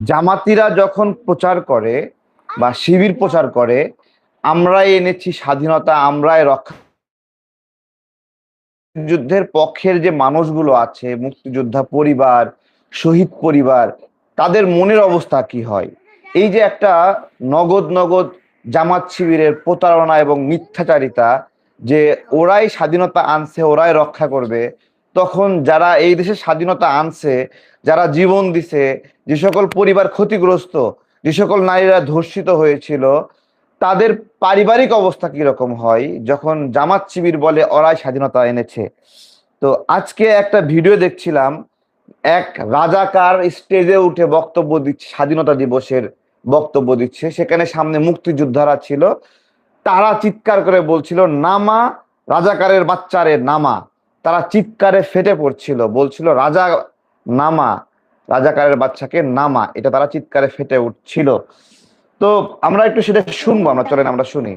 জামাতিরা যখন প্রচার করে বা শিবির প্রচার করে আমরাই এনেছি স্বাধীনতা, আমরাই রক্ষা, যুদ্ধের পক্ষের যে মানুষগুলো আছে, মুক্তিযোদ্ধা পরিবার, শহীদ পরিবার, তাদের মনের অবস্থা কি হয়? এই যে একটা নগদ নগদ জামাত শিবিরের প্রতারণা এবং মিথ্যাচারিতা, যে ওরাই স্বাধীনতা আনছে, ওরাই রক্ষা করবে, তখন যারা এই দেশে স্বাধীনতা আনছে, যারা জীবন দিছে, যে সকল পরিবার ক্ষতিগ্রস্ত, যে সকল নারীরা ধর্ষিত হয়েছিল, তাদের পারিবারিক অবস্থা কিরকম হয় যখন জামাত শিবির বলে ওরাই স্বাধীনতা এনেছে? তো আজকে একটা ভিডিও দেখছিলাম, এক রাজাকার স্টেজে উঠে বক্তব্য দিচ্ছে, স্বাধীনতা দিবসের বক্তব্য দিচ্ছে, সেখানে সামনে মুক্তিযোদ্ধারা ছিল, তারা চিৎকার করে বলছিল নামা, রাজাকারের বাচ্চারে নামা। তারা চিৎকারে ফেটে পড়ছিল, বলছিল রাজা নামা, রাজাকারের বাচ্চাকে নামা, এটা তারা চিৎকারে ফেটে উঠছিল। তো আমরা একটু সেটা শুনবো, আমরা চলেন আমরা শুনি।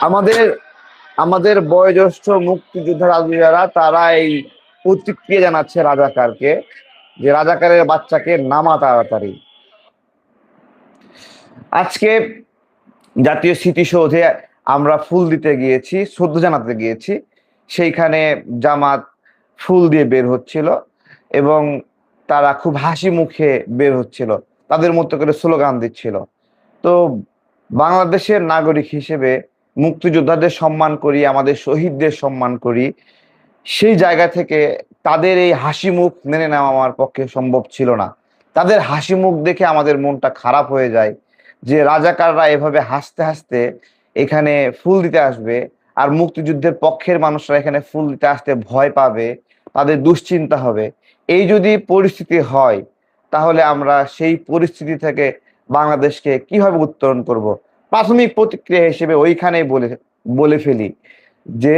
আমাদের আমাদের বয়োজ্যেষ্ঠ মুক্তিযোদ্ধা রাজুরা তারা এই প্রতিক্রিয়া জানাচ্ছে রাজাকারকে, যে রাজাকারের বাচ্চাকে নামা তাড়াতাড়ি। আজকে জাতীয় স্মৃতিসৌধে আমরা ফুল দিতে গিয়েছি, শ্রদ্ধা জানাতে গিয়েছি, সেইখানে জামাত ফুল দিয়ে বের হচ্ছিল এবং তারা খুব হাসি মুখে বের হচ্ছিল, তাদের মতো করে স্লোগান দিচ্ছিল। তো বাংলাদেশের নাগরিক হিসেবে মুক্তিযোদ্ধাদের সম্মান করি, আমাদের শহীদদের সম্মান করি, সেই জায়গা থেকে তাদের এই হাসি মুখ মেনে নেওয়া আমার পক্ষে সম্ভব ছিল না। তাদের হাসি মুখ দেখে আমাদের মনটা খারাপ হয়ে যায়, যে রাজাকাররা এভাবে হাসতে হাসতে এখানে ফুল দিতে আসবে, আর মুক্তিযুদ্ধের পক্ষের মানুষরা এখানে ফুল দিতে আসতে ভয় পাবে, তাদের দুশ্চিন্তা হবে। এই যদি পরিস্থিতি হয়, তাহলে আমরা সেই পরিস্থিতি থেকে বাংলাদেশকে কিভাবে উত্তরণ করব? প্রাথমিক প্রতিক্রিয়া হিসেবে ওইখানেই বলে বলে ফেলি যে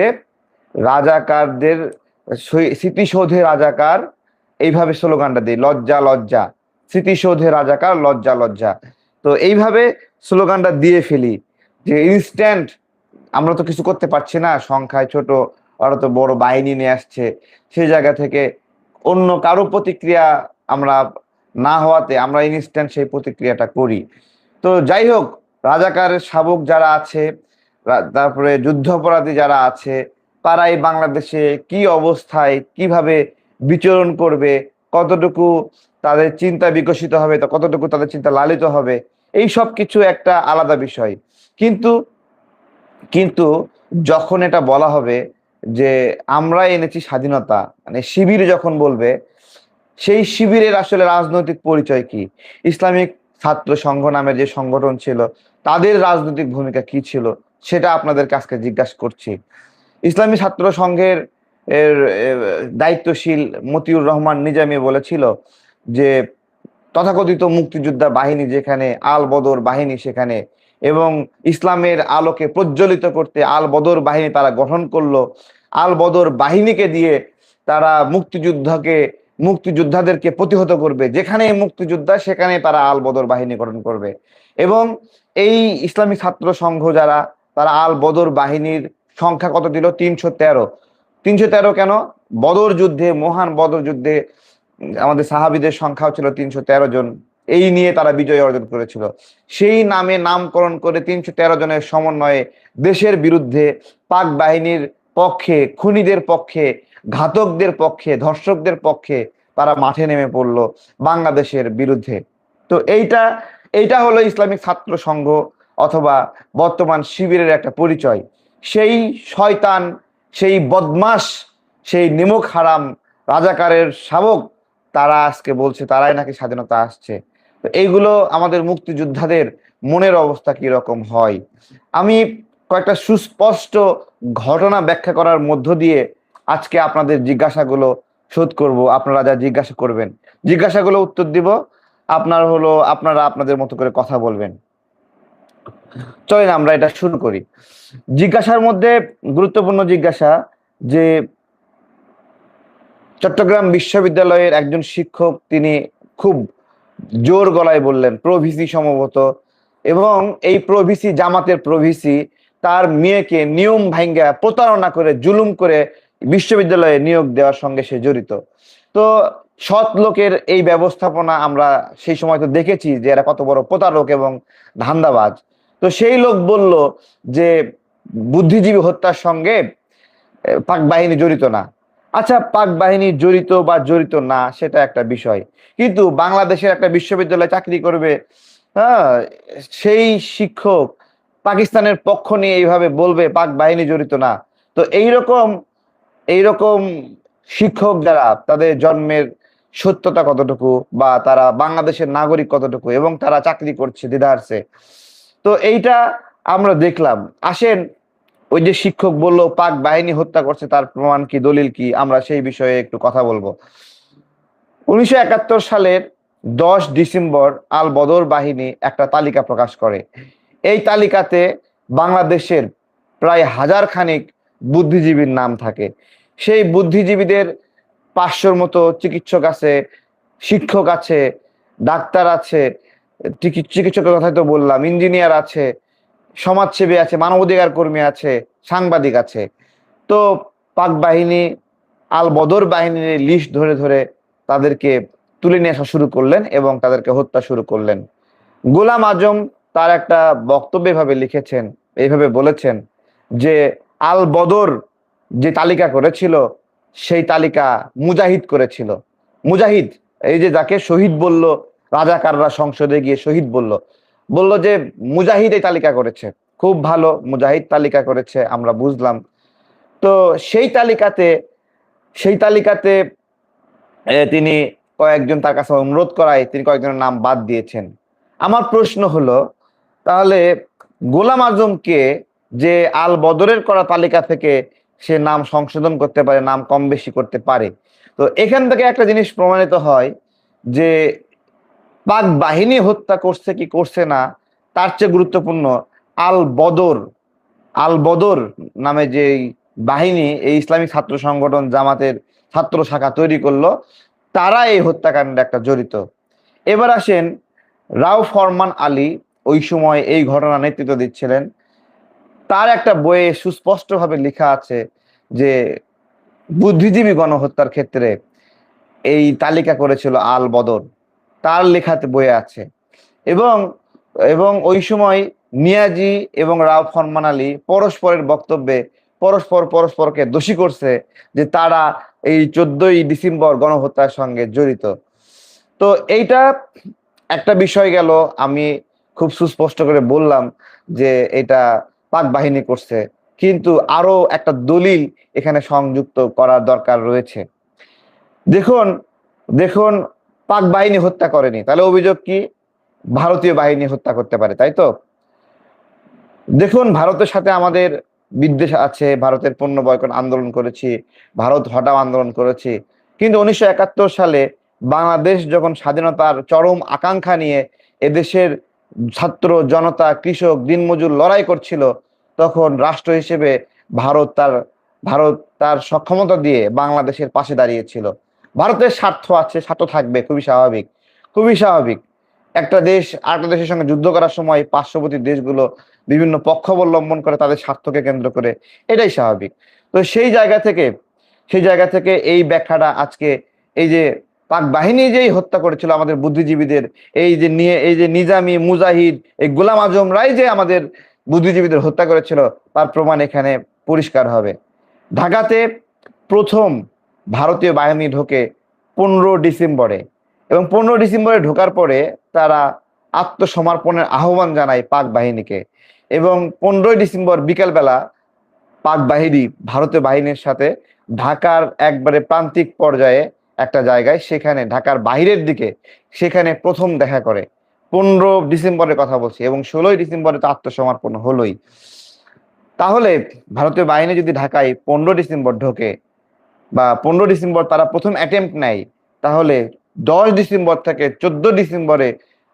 রাজাকারদের স্মৃতিসৌধে রাজাকার, এইভাবে স্লোগানটা দিই, লজ্জা লজ্জা, স্মৃতিসৌধে রাজাকার, লজ্জা লজ্জা। তো এইভাবে স্লোগানটা দিয়ে ফেলি, যে ইনস্ট্যান্ট, আমরা তো কিছু করতে পারছি না, সংখ্যায় ছোট, ওরা তো বড় বাহিনী নিয়ে আসছে, সেই জায়গা থেকে অন্য কারো প্রতিক্রিয়া আমরা না হওয়াতে আমরা ইনস্ট্যান্ট সেই প্রতিক্রিয়াটা করি। তো যাই হোক, রাজাকারের শাবক যারা আছে, তারপরে যুদ্ধাপরাধী যারা আছে, তারা এই বাংলাদেশে কি অবস্থায় কিভাবে বিচরণ করবে, কতটুকু তাদের চিন্তা বিকশিত হবে, তা কতটুকু তাদের চিন্তা লালিত হবে, এই সব কিছু একটা আলাদা বিষয়। কিন্তু কিন্তু যখন এটা বলা হবে যে আমরা এনেছি স্বাধীনতা, মানে শিবির যখন বলবে, সেই শিবিরের আসলে রাজনৈতিক পরিচয় কি? ইসলামিক ছাত্র সংঘ নামের যে সংগঠন ছিল, তাদের রাজনৈতিক ভূমিকা কি ছিল, সেটা আপনাদের কাছে জিজ্ঞাসা করছি। ইসলামী ছাত্র সংঘের এর এর দায়িত্বশীল মতিউর রহমান নিজামী বলেছিল যে তথাকথিত মুক্তিযোদ্ধা বাহিনী যেখানে, আল বদর বাহিনী সেখানে, এবং ইসলামের আলোকে প্রজ্বলিত করতে আল বদর বাহিনী তারা গঠন করলো। আল বদর বাহিনীকে দিয়ে তারা মুক্তিযোদ্ধাদেরকে প্রতিহত করবে, যেখানে মুক্তিযোদ্ধা সেখানে তারা আল বদর বাহিনী গঠন করবে। এবং এই ইসলামী ছাত্র সংঘ যারা, তারা আল বদর বাহিনীর সংখ্যা কত দিল? 313। 313 কেন? বদর যুদ্ধে, মহান বদর যুদ্ধে আমাদের সাহাবীদের সংখ্যাও ছিল 313 জন, এই নিয়ে তারা বিজয় অর্জন করেছিল। সেই নামে নামকরণ করে 313 জনের সমন্বয়ে দেশের বিরুদ্ধে, পাক বাহিনীর পক্ষে, খুনিদের পক্ষে, ঘাতকদের পক্ষে, ধর্ষকদের পক্ষে তারা মাঠে নেমে পড়লো বাংলাদেশের বিরুদ্ধে। তো এইটা এইটা হলো ইসলামিক ছাত্র সংঘ অথবা বর্তমান শিবিরের একটা পরিচয়। সেই শয়তান, সেই বদমাস, সেই নিমক হারাম রাজাকারের শাবক, তারা আজকে বলছে তারাই নাকি স্বাধীনতা আসছে। তো এইগুলো আমাদের মুক্তিযোদ্ধাদের মনের অবস্থা কি রকম হয়? আমি কয়েকটা সুস্পষ্ট ঘটনা ব্যাখ্যা করার মধ্য দিয়ে আজকে আপনাদের জিজ্ঞাসাগুলো শোধ করব, আপনারা যা জিজ্ঞাসা করবেন জিজ্ঞাসাগুলো উত্তর দিব, আপনারা আপনাদের মতো করে কথা বলবেন। চলেন আমরা এটা শুরু করি। জিজ্ঞাসার মধ্যে গুরুত্বপূর্ণ জিজ্ঞাসা যে চট্টগ্রাম বিশ্ববিদ্যালয়ের একজন শিক্ষক তিনি খুব জোর গলায় বললেন প্রভিসি সম্ভবত, এবং এই প্রভিসি জামাতের প্রভিসি তার মেয়েকে নিয়ম ভাঙ্গা প্রতারণা করে জুলুম করে বিশ্ববিদ্যালয়ে নিয়োগ দেওয়ার সঙ্গে সে জড়িত। তো সৎ লোকের এই ব্যবস্থাপনা আমরা সেই সময় তো দেখেছি যে এরা কত বড় প্রতারক এবং ধান্দাবাজ। তো সেই লোক বলল যে বুদ্ধিজীবী হত্যার সঙ্গে পাক বাহিনী জড়িত না। আচ্ছা, পাক বাহিনী জড়িত বা জড়িত না সেটা একটা বিষয়, কিন্তু বাংলাদেশের একটা বিশ্ববিদ্যালয়ে চাকরি করবে, হ্যাঁ, সেই শিক্ষক পাকিস্তানের পক্ষ নিয়ে এইভাবে বলবে পাক বাহিনী জড়িত না। তো এইরকম এইরকম শিক্ষক যারা, তাদের জন্মের সত্যতা কতটুকু, বা তারা বাংলাদেশের নাগরিক কতটুকু, এবং তারা চাকরি করছে দ্বিধার্সে। তো এইটা আমরা দেখলাম। আসেন, ওই যে শিক্ষক বলল পাক বাহিনী হত্যা করছে, তার প্রমাণ কি, দলিল কি, আমরা সেই বিষয়ে একটু কথা বলবো। 1971 সালের 10 ডিসেম্বর আল বদর বাহিনী একটা তালিকা প্রকাশ করে। এই তালিকাতে বাংলাদেশের প্রায় হাজার খানিক বুদ্ধিজীবীর নাম থাকে। সেই বুদ্ধিজীবীদের 500-র মতো চিকিৎসক আছে, শিক্ষক আছে, ডাক্তার আছে, চিকিৎসকের কথাই তো বললাম, ইঞ্জিনিয়ার আছে, সমাজসেবী আছে, মানবাধিকার কর্মী আছে, সাংবাদিক আছে। তো পাক বাহিনী আল বদর বাহিনীর লিস্ট ধরে ধরে তাদেরকে তুলে নিয়ে আসা শুরু করলেন এবং তাদেরকে হত্যা শুরু করলেন। গোলাম আজম তার একটা বক্তব্যে ভাবে লিখেছেন, এইভাবে বলেছেন যে আল বদর যে তালিকা করেছিল সেই তালিকা মুজাহিদ করেছিল। মুজাহিদ, এই যে যাকে শহীদ বলল, রাজাকাররা সংসদে গিয়ে শহীদ বলল, বলল যে মুজাহিদ এই তালিকা করেছে। খুব ভালো, মুজাহিদ তালিকা করেছে, আমরা বুঝলাম। তো সেই তালিকাতে তিনি কয়েকজন তার কাছে অনুরোধ করায় তিনি কয়েকজনের নাম বাদ দিয়েছেন। আমার প্রশ্ন হলো, তাহলে গোলাম আজমকে যে আল বদরের করা তালিকা থেকে সে নাম সংশোধন করতে পারে, নাম কম বেশি করতে পারে, তো এখান থেকে একটা জিনিস প্রমাণিত হয় যে পাক বাহিনী হত্যা করছে কি করছে না, তার চেয়ে গুরুত্বপূর্ণ আল বদর আল বদর নামে যে বাহিনী এই ইসলামিক ছাত্র সংগঠন জামাতের ছাত্র শাখা তৈরি করলো, তারা এই হত্যাকাণ্ডে একটা জড়িত। এবার আসেন, রাও ফরমান আলী ওই সময় এই ঘটনা নেতৃত্ব দিচ্ছিলেন। তার একটা বইয়ে সুস্পষ্টভাবে লেখা আছে যে বুদ্ধিজীবী গণহত্যার ক্ষেত্রে এই তালিকা করেছিল আল বদর, তার লেখাতে বইয়ে আছে। এবং এবং ওই সময় নিয়াজি এবং রাও ফরমান আলী পরস্পরের বক্তব্যে পরস্পরকে দোষী করছে যে তারা এই 14 ডিসেম্বর গণহত্যার সঙ্গে জড়িত। তো এইটা একটা বিষয় গেল, আমি খুব সুস্পষ্ট করে বললাম যে এটা পাক বাহিনী করছে, কিন্তু আরো একটা দলিল এখানে সংযুক্ত করার দরকার রয়েছে। দেখুন দেখুন পাক বাহিনী হত্যা করেনি, তাহলে অভিযোগ কি? ভারতীয় বাহিনী হত্যা করতে পারে, তাই তো? দেখুন, ভারতের সাথে আমাদের বিদ্বেষ আছে, ভারতের পণ্য বয়কট আন্দোলন করেছি, ভারত হটাও আন্দোলন করেছি, কিন্তু 1971 সালে বাংলাদেশ যখন স্বাধীনতার চরম আকাঙ্ক্ষা নিয়ে এদেশের ছাত্র জনতা, কৃষক, দিনমজুর লড়াই করছিল, তখন রাষ্ট্র হিসেবে ভারত তার সক্ষমতা দিয়ে বাংলাদেশের পাশে দাঁড়িয়েছিল। ভারতের স্বার্থ আছে, স্বার্থ থাকবে, খুবই স্বাভাবিক, খুবই স্বাভাবিক। একটা দেশ আরেকটা দেশের সঙ্গে যুদ্ধ করার সময় পার্শ্ববর্তী দেশগুলো বিভিন্ন পক্ষ অবলম্বন করে তাদের স্বার্থকে কেন্দ্র করে, এটাই স্বাভাবিক। তো সেই জায়গা থেকে এই ব্যাখ্যাটা আজকে, এই যে পাক বাহিনী যেই হত্যা করেছিল আমাদের বুদ্ধিজীবীদের, এই যে নিজামি, মুজাহিদ, এই গোলাম আজমরাই যে আমাদের বুদ্ধিজীবীদের হত্যা করেছিল, তার প্রমাণ এখানে পরিষ্কার হবে। ঢাকাতে প্রথম ভারতীয় বাহিনী ঢোকে 15 ডিসেম্বরে, এবং 15 ডিসেম্বরে ঢোকার পরে তারা আত্মসমর্পণের আহ্বান জানায় পাক বাহিনীকে, এবং 15 ডিসেম্বর বিকেলবেলা পাক বাহিনী ভারতীয় বাহিনীর সাথে ঢাকার একবারে প্রান্তিক পর্যায়ে একটা জায়গায়, সেখানে ঢাকার বাহিরের দিকে, সেখানে প্রথম দেখা করে। 15 ডিসেম্বরের কথা বলছি, এবং 16 ডিসেম্বরে তো আত্মসমর্পণ হলোই। তাহলে ভারতীয় বাহিনী যদি ঢাকায় 15 ডিসেম্বর ঢোকে, বা 15 ডিসেম্বর তারা প্রথম অ্যাটেম্প্ট নেয়, তাহলে 10 ডিসেম্বর থেকে 14 ডিসেম্বরে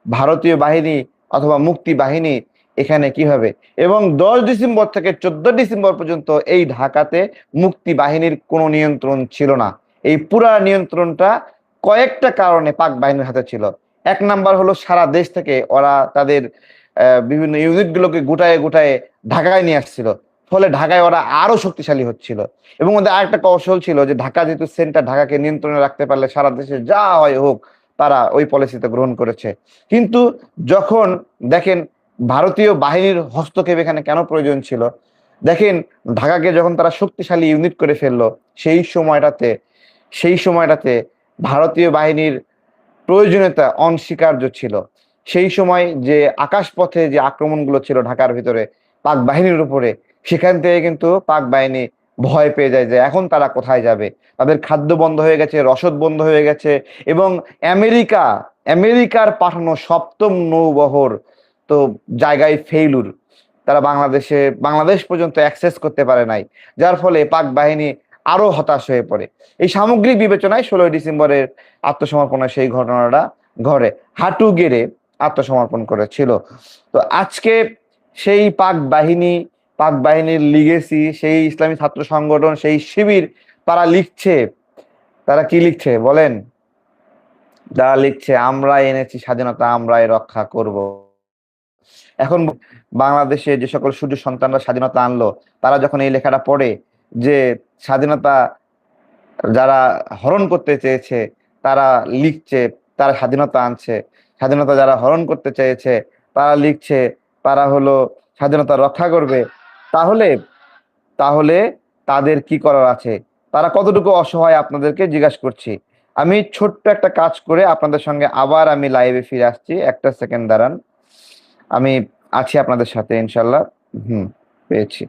ভারতীয় বাহিনী অথবা মুক্তি বাহিনী এখানে কি হবে। এবং 10 ডিসেম্বর থেকে 14 ডিসেম্বর পর্যন্ত এই ঢাকাতে মুক্তি বাহিনীর কোনো নিয়ন্ত্রণ ছিল না। এই পুরা নিয়ন্ত্রণটা কয়েকটা কারণে পাক বাহিনীর হাতে ছিল। এক নাম্বার হলো সারা দেশ থেকে ওরা তাদের বিভিন্ন ইউনিটগুলোকে গুটায়ে গুটায়ে ঢাকায় নিয়ে আসছিল, ফলে ঢাকায় ওরা আরো শক্তিশালী হচ্ছিল। এবং ওদের আরেকটা কৌশল ছিল যে ঢাকা যেহেতু সেন্টার, ঢাকাকে নিয়ন্ত্রণে রাখতে পারলে সারা দেশে যা হয় হোক, তারা ওই পলিসিতে গ্রহণ করেছে। কিন্তু যখন দেখেন ভারতীয় বাহিনীর হস্তক্ষেপ এখানে কেন প্রয়োজন ছিল, দেখেন ঢাকাকে যখন তারা শক্তিশালী ইউনিট করে ফেললো, সেই সময়টাতে ভারতীয় বাহিনীর প্রয়োজনীয়তা অনস্বীকার্য ছিল। সেই সময় যে আকাশপথে যে আক্রমণগুলো ছিল ঢাকার ভিতরে পাক বাহিনীর উপরে, সেখান থেকে কিন্তু পাক বাহিনী ভয় পেয়ে যায় যে এখন তারা কোথায় যাবে। তাদের খাদ্য বন্ধ হয়ে গেছে, রসদ বন্ধ হয়ে গেছে। এবং আমেরিকা আমেরিকার পাঠানো সপ্তম নৌবহর তো জায়গায় ফেইলুর, তারা বাংলাদেশ পর্যন্ত অ্যাক্সেস করতে পারে নাই। যার ফলে পাক বাহিনী আরো হতাশ হয়ে পড়ে। এই সামগ্রিক বিবেচনায় 16 ডিসেম্বরের আত্মসমর্পণের সেই ঘটনাটা ঘরে হাঁটু গেড়ে আত্মসমর্পণ করেছিল। তো আজকে সেই পাক বাহিনীর লিগেসি, সেই ইসলামী ছাত্র সংগঠন, সেই শিবির, তারা লিখছে, তারা কি লিখছে বলেন? তারা লিখছে আমরা এনেছি স্বাধীনতা, আমরাই রক্ষা করব। এখন বাংলাদেশে যে সকল সূর্য সন্তানরা স্বাধীনতা আনলো, তারা যখন এই লেখাটা পড়ে যে স্বাধীনতা যারা হরণ করতে চেয়েছে তারা লিখছে তারা স্বাধীনতা আনছে, স্বাধীনতা যারা হরণ করতে চেয়েছে তারা লিখছে তারা হলো স্বাধীনতা রক্ষা করবে, তাহলে তাহলে তাদের কি করার আছে? তারা কতটুকু অসহায় আপনাদেরকে জিজ্ঞাসা করছি। আমি ছোট্ট একটা কাজ করে আপনাদের সঙ্গে আবার আমি লাইভে ফিরে আসছি, একটা সেকেন্ড দাঁড়ান। আমি আছি আপনাদের সাথে ইনশাল্লাহ। হুম, পেয়েছি।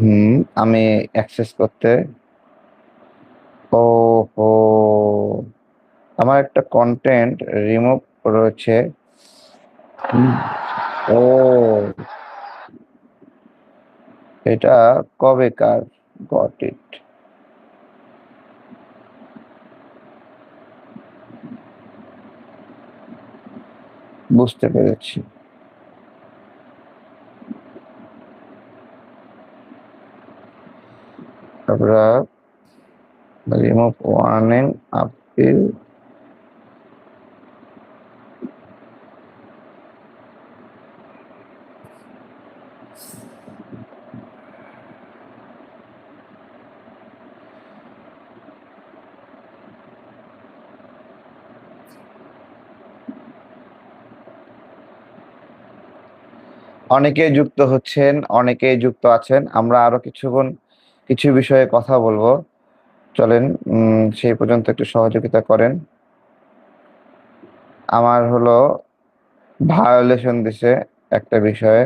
হুম, আমি অ্যাক্সেস করতে, ও হো, আমার একটা কন্টেন্ট রিমুভ রয়েছে। ও, এটা কবেকার? গট ইট, বুঝতে পেরেছি। আমরা রিমুভ ওয়ার্নিং আপিল, অনেকেই যুক্ত হচ্ছেন, অনেকেই যুক্ত আছেন। আমরা আরো কিছু বিষয়ে কথা বলবো, চলেন। সেই পর্যন্ত একটু সহযোগিতা করেন। আমার হলো ভায়োলেশন দিছে একটা বিষয়ে।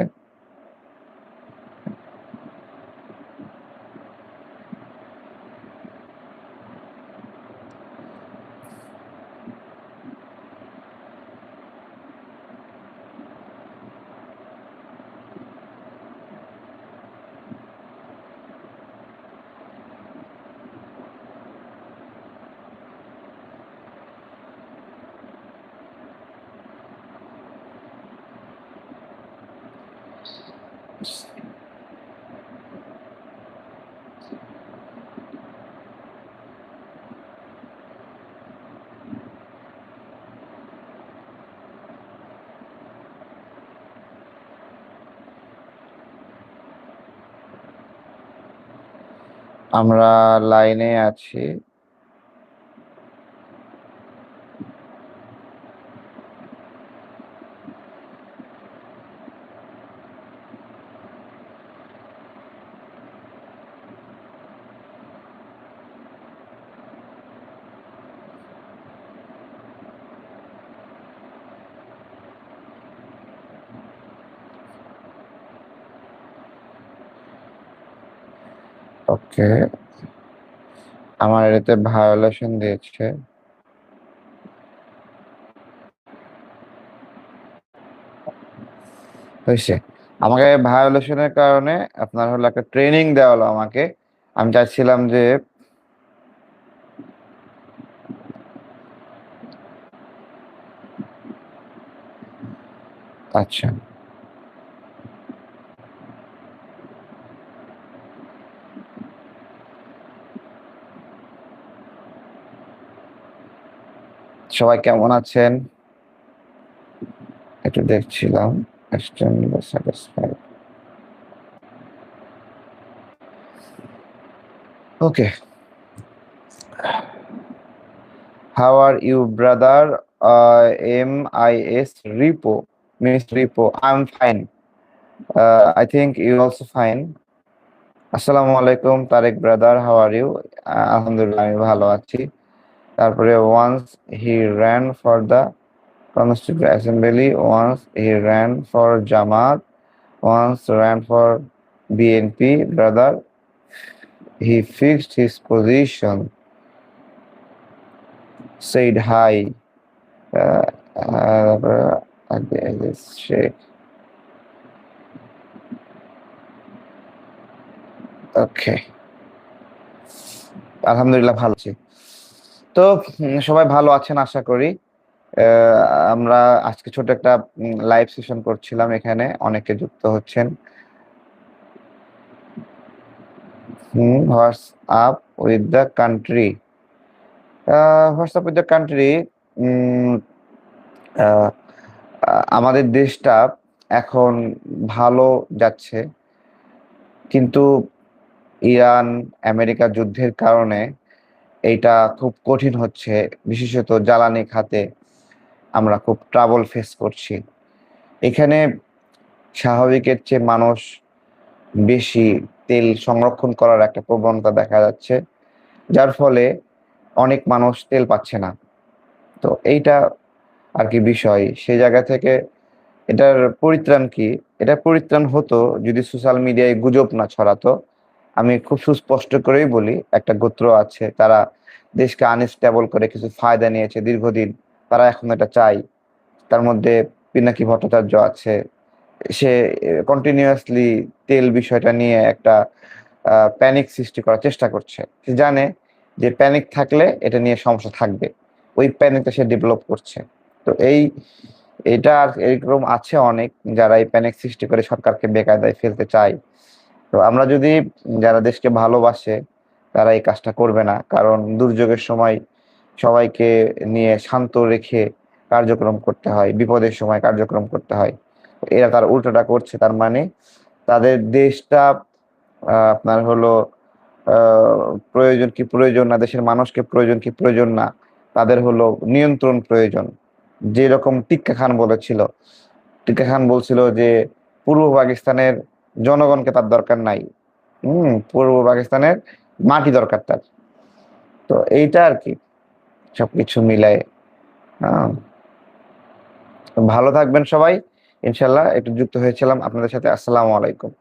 আমরা লাইনে আছি। ওকে, আমার এটাতে ভায়োলেশন দিয়েছে। হয়েছে। আমাকে ভায়োলেশনের কারণে আপনার হলো একটা ট্রেনিং দেওয়া হলো আমাকে। আমি চাচ্ছিলাম যে আচ্ছা, সবাই কেমন আছেন একটু দেখছিলাম। Extremely satisfied. Okay. How are you, brother? MIS Repo. Miss Repo. I'm fine. I think you also fine. আসসালামু আলাইকুম Tarek brother, how are you? আলহামদুলিল্লাহ, আমি ভালো আছি। তারপরে once he ran for the Constituent Assembly, once he ran for Jamaat, once ran for BNP, brother. He fixed his position, said hi. Uh, Sheikh. Okay. আলহামদুলিল্লাহ ভালো আছি। তো সবাই ভালো আছেন আশা করি। আহ, আমরা আজকে ছোট একটা লাইভ সেশন করছিলাম, এখানে অনেকে যুক্ত হচ্ছেন। What's up with the country? What's up with the country, আমাদের দেশটা এখন ভালো যাচ্ছে, কিন্তু ইরান আমেরিকা যুদ্ধের কারণে এইটা খুব কঠিন হচ্ছে। বিশেষত জ্বালানি খাতে আমরা খুব ট্রাবল ফেস করছি। এখানে স্বাভাবিকের চেয়ে মানুষ বেশি তেল সংরক্ষণ করার একটা প্রবণতা দেখা যাচ্ছে, যার ফলে অনেক মানুষ তেল পাচ্ছে না। তো এইটা আর কি বিষয়, সেই জায়গা থেকে এটার পরিত্রাণ কি? এটার পরিত্রাণ হতো যদি সোশ্যাল মিডিয়ায় গুজব না ছড়াতো। আমি খুব সুস্পষ্ট করেই বলি, একটা গোত্র আছে, তারা দেশকে আনস্টেবল করে কিছু ফায়দা নিয়েছে দীর্ঘদিন, তারা এখন এটা চাই। তার মধ্যে পিনাকি ভট্টাচার্য আছে, সে কন্টিনিউয়াসলি তেল বিষয়টা নিয়ে একটা প্যানিক সৃষ্টি করার চেষ্টা করছে। সে জানে যে প্যানিক থাকলে এটা নিয়ে সমস্যা থাকবে, ওই প্যানিকটা সে ডেভেলপ করছে। তো এটা আর এরকম আছে অনেক, যারা এই প্যানিক সৃষ্টি করে সরকারকে বেকায়দায় ফেলতে চায়। তো আমরা যদি, যারা দেশকে ভালোবাসে, তারা এই কাজটা করবে না, কারণ দুর্যোগের সময় সবাইকে নিয়ে শান্ত রেখে কার্যক্রম করতে হয়, বিপদের সময় কার্যক্রম করতে হয়। এরা তার উল্টোটা করছে, তার মানে তাদের দেশটা আপনার হলো প্রয়োজন কি প্রয়োজন না, দেশের মানুষকে প্রয়োজন কি প্রয়োজন না, তাদের হলো নিয়ন্ত্রণ প্রয়োজন। যেরকম টিক্কা খান বলেছিল, টিক্কা খান বলছিল যে পূর্ব পাকিস্তানের জনগণকে তার দরকার নাই, পূর্ব পাকিস্তানের মাটি দরকার তার। তো এইটা আর কি, সবকিছু মিলায়। আহ, ভালো থাকবেন সবাই, ইনশাল্লাহ। একটু যুক্ত হয়েছিলাম আপনাদের সাথে। আসসালামু আলাইকুম।